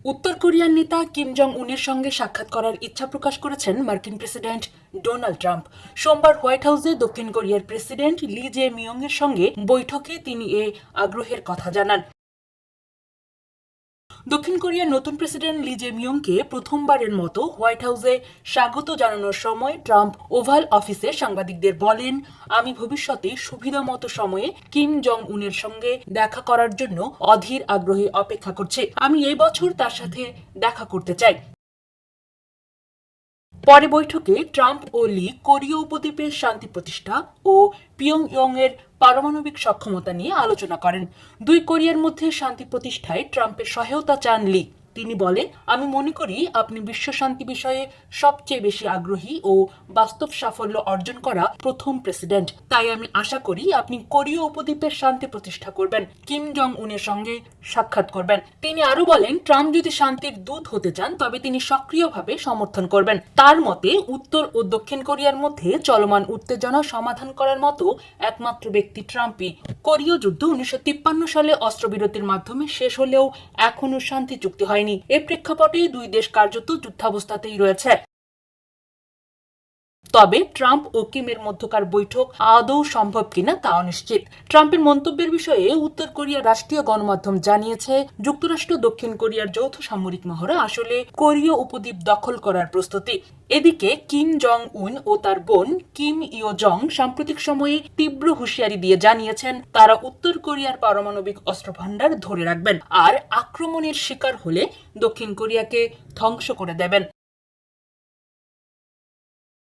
উত্তর কোরিয়ার নেতা কিম জং উনের সঙ্গে সাক্ষাৎ করার ইচ্ছা প্রকাশ করেছেন মার্কিন প্রেসিডেন্ট ডোনাল্ড ট্রাম্প। সোমবার হোয়াইট হাউসে দক্ষিণ কোরিয়ার প্রেসিডেন্ট লি জে মিয়ং এর সঙ্গে বৈঠকে তিনি এ আগ্রহের কথা জানান। দক্ষিণ কোরিয়ার নতুন প্রেসিডেন্ট লি জে মিয়ংকে প্রথমবারের মতো হোয়াইট হাউসে স্বাগত জানানোর সময় ট্রাম্প ওভাল অফিসে সাংবাদিকদের বলেন, আমি ভবিষ্যতে সুবিধামতো সময়ে কিম জং উনের সঙ্গে দেখা করার জন্য অধীর আগ্রহে অপেক্ষা করছি। আমি এই বছর তার সাথে দেখা করতে চাই। পরে বৈঠকে ট্রাম্প ও লি কোরীয় উপদ্বীপের শান্তি প্রতিষ্ঠা ও পিয়ংইয়ং এর পারমাণবিক সক্ষমতা নিয়ে আলোচনা করেন। দুই কোরিয়ার মধ্যে শান্তি প্রতিষ্ঠায় ট্রাম্পের সহায়তা চান লি। তিনি বলেন, আমি মনে করি আপনি বিশ্ব শান্তি বিষয়ে সবচেয়ে বেশি আগ্রহী ও বাস্তব সাফল্য অর্জন করা প্রথম প্রেসিডেন্ট। তাই আমি আশা করি আপনি কোরীয় উপদ্বীপের শান্তি প্রতিষ্ঠা করবেন, কিম জং উনের সঙ্গে সাক্ষাৎ করবেন। তিনি আরো বলেন, ট্রাম্প যদি শান্তির দূত হতে চান তবে তিনি সক্রিয়ভাবে সমর্থন করবেন। তার মতে উত্তর ও দক্ষিণ কোরিয়ার মধ্যে চলমান উত্তেজনা সমাধান করার মতো একমাত্র ব্যক্তি ট্রাম্পই। কোরীয় যুদ্ধ 1953 সালে অস্ত্রবিরতির মাধ্যমে শেষ হলেও এখনো শান্তি চুক্তি হয়নি। এ প্রেক্ষাপটে দুই দেশ কার্যত যুদ্ধাবস্থাতেই রয়েছে। তবে ট্রাম্প ও কিমের মধ্যকার বৈঠক আদৌ সম্ভব কিনা তা অনিশ্চিত। ট্রাম্পের মন্তব্যের বিষয়ে উত্তর কোরিয়ার রাষ্ট্রীয় গণমাধ্যম জানিয়েছে, যুক্তরাষ্ট্র দক্ষিণ কোরিয়ার যৌথ সামরিক মহড়া আসলে কোরীয় উপদ্বীপ দখল করার প্রস্তুতি। এদিকে কিম জং উন ও তার বোন কিম ইও জং সাম্প্রতিক সময়ে তীব্র হুঁশিয়ারি দিয়ে জানিয়েছেন তারা উত্তর কোরিয়ার পারমাণবিক অস্ত্রভান্ডার ধরে রাখবেন আর আক্রমণের শিকার হলে দক্ষিণ কোরিয়াকে ধ্বংস করে দেবেন।